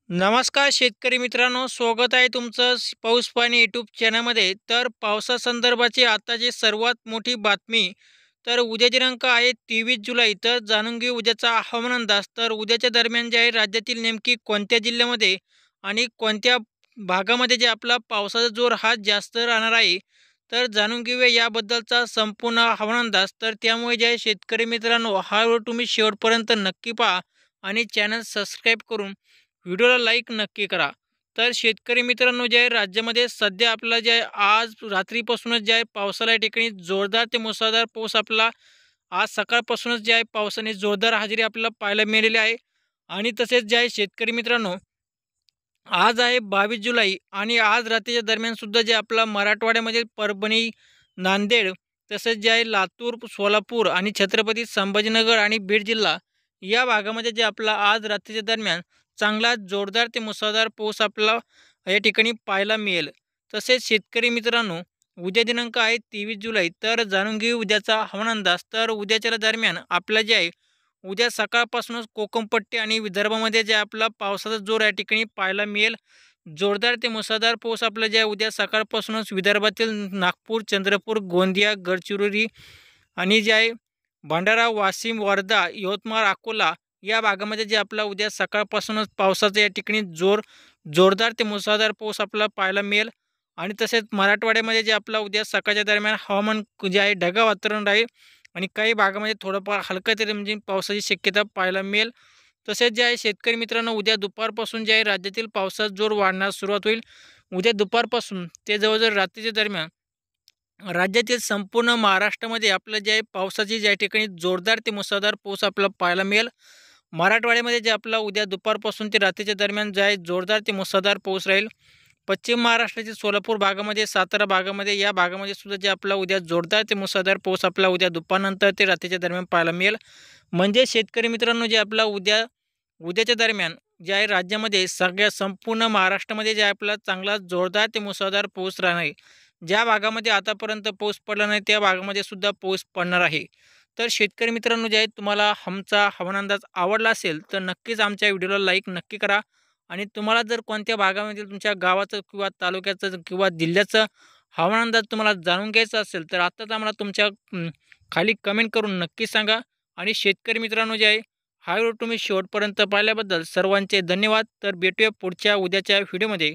नमस्कार शेतकरी मित्रांनो, स्वागत आहे तुमचं पाऊस पाणी यूट्यूब चॅनलमध्ये. तर पावसासंदर्भाची आताची सर्वात मोठी बातमी. तर उद्या दिनांक आहे 23 जुलै. तर जाणून घेऊ उद्याचा हवामान अंदाज. तर उद्याच्या दरम्यान जे आहे राज्यातील नेमकी कोणत्या जिल्ह्यामध्ये आणि कोणत्या भागामध्ये जे आपला पावसाचा जोर हा जास्त राहणार आहे. तर जाणून घेऊया याबद्दलचा संपूर्ण हवामान अंदाज. तर त्यामुळे जे आहे शेतकरी मित्रांनो, हा व्हिडिओ तुम्ही शेवटपर्यंत नक्की पहा आणि चॅनल सबस्क्राईब करून व्हिडिओला लाईक नक्की करा. तर शेतकरी मित्रांनो, जे आहे राज्यामध्ये सध्या आपल्याला जे आहे आज रात्रीपासूनच जे आहे पावसाला या ठिकाणी जोरदार ते मुसळधार पाऊस आपला आज सकाळपासूनच जे आहे पावसाने जोरदार हजेरी आपल्याला पाहायला मिळालेली आहे. आणि तसेच जे आहे शेतकरी मित्रांनो, आज आहे 22 जुलै आणि आज रात्रीच्या दरम्यान सुद्धा जे आपला मराठवाड्यामध्ये परभणी, नांदेड तसेच जे आहे लातूर, सोलापूर आणि छत्रपती संभाजीनगर आणि बीड जिल्हा या भागामध्ये जे आपला आज रात्रीच्या दरम्यान चांगला जोरदार ते मुसळधार पाऊस आपल्याला या ठिकाणी पाहायला मिळेल. तसेच शेतकरी मित्रांनो, उद्या दिनांक आहे 23 जुलै. तर जाणून घेऊ उद्याचा हवामान अंदाज. तर उद्याच्या दरम्यान आपला जे आहे उद्या सकाळपासूनच कोकणपट्टी आणि विदर्भामध्ये जे आपला पावसाचा जोर या ठिकाणी पाहायला मिळेल. जोरदार ते मुसळधार पाऊस आपला जे आहे उद्या सकाळपासूनच विदर्भातील नागपूर, चंद्रपूर, गोंदिया, गडचिरोली आणि जे आहे भंडारा, वाशिम, वर्धा, यवतमाळ, अकोला या भागामध्ये जे आपला उद्या सकाळपासूनच पावसाचा या ठिकाणी जोरदार ते मुसळधार पाऊस आपल्याला पाहायला मिळेल. आणि तसेच मराठवाड्यामध्ये जे आपला उद्या सकाळच्या दरम्यान हवामान जे आहे ढगाळ वातावरण राहील आणि काही भागामध्ये थोडंफार हलका ते रिमझिम पावसाची शक्यता पाहायला मिळेल. तसेच जे आहे शेतकरी मित्रांनो, उद्या दुपारपासून जे आहे राज्यातील पावसाचा जोर वाढण्यास सुरुवात होईल. उद्या दुपारपासून ते जवळजवळ रात्रीच्या दरम्यान राज्यातील संपूर्ण महाराष्ट्रामध्ये आपलं जे आहे पावसाची ज्या ठिकाणी जोरदार ते मुसळधार पाऊस आपल्याला पाहायला मिळेल. मराठवाड्यामध्ये जे आपला उद्या दुपारपासून ते रात्रीच्या दरम्यान जे आहे जोरदार ते मुसळधार पाऊस राहील. पश्चिम महाराष्ट्रातील सोलापूर भागामध्ये, सातारा भागामध्ये या भागामध्ये सुद्धा जे आपला उद्या जोरदार ते मुसळधार पाऊस आपला उद्या दुपारनंतर ते रात्रीच्या दरम्यान पाहायला मिळेल. म्हणजे शेतकरी मित्रांनो, जे आपला उद्याच्या दरम्यान जे आहे राज्यामध्ये सगळ्या संपूर्ण महाराष्ट्रामध्ये जे आपला चांगला जोरदार ते मुसळधार पाऊस राहणार आहे. ज्या भागामध्ये आतापर्यंत पाऊस पडला नाही त्या भागामध्ये सुद्धा पाऊस पडणार आहे. तर शेतकरी मित्रांनो, जे आहे तुम्हाला आमचा हवामान अंदाज आवडला असेल तर नक्कीच आमच्या व्हिडिओला लाईक नक्की करा. आणि तुम्हाला जर कोणत्या भागामधील तुमच्या गावाचं किंवा तालुक्याचं किंवा जिल्ह्याचं हवामान अंदाज तुम्हाला जाणून घ्यायचा असेल तर आत्ताच आम्हाला तुमच्या खाली कमेंट करून नक्की सांगा. आणि शेतकरी मित्रांनो, जे आहे हा व्हिडिओ तुम्ही शेवटपर्यंत पाहिल्याबद्दल सर्वांचे धन्यवाद. तर भेटूया पुढच्या उद्याच्या व्हिडिओमध्ये.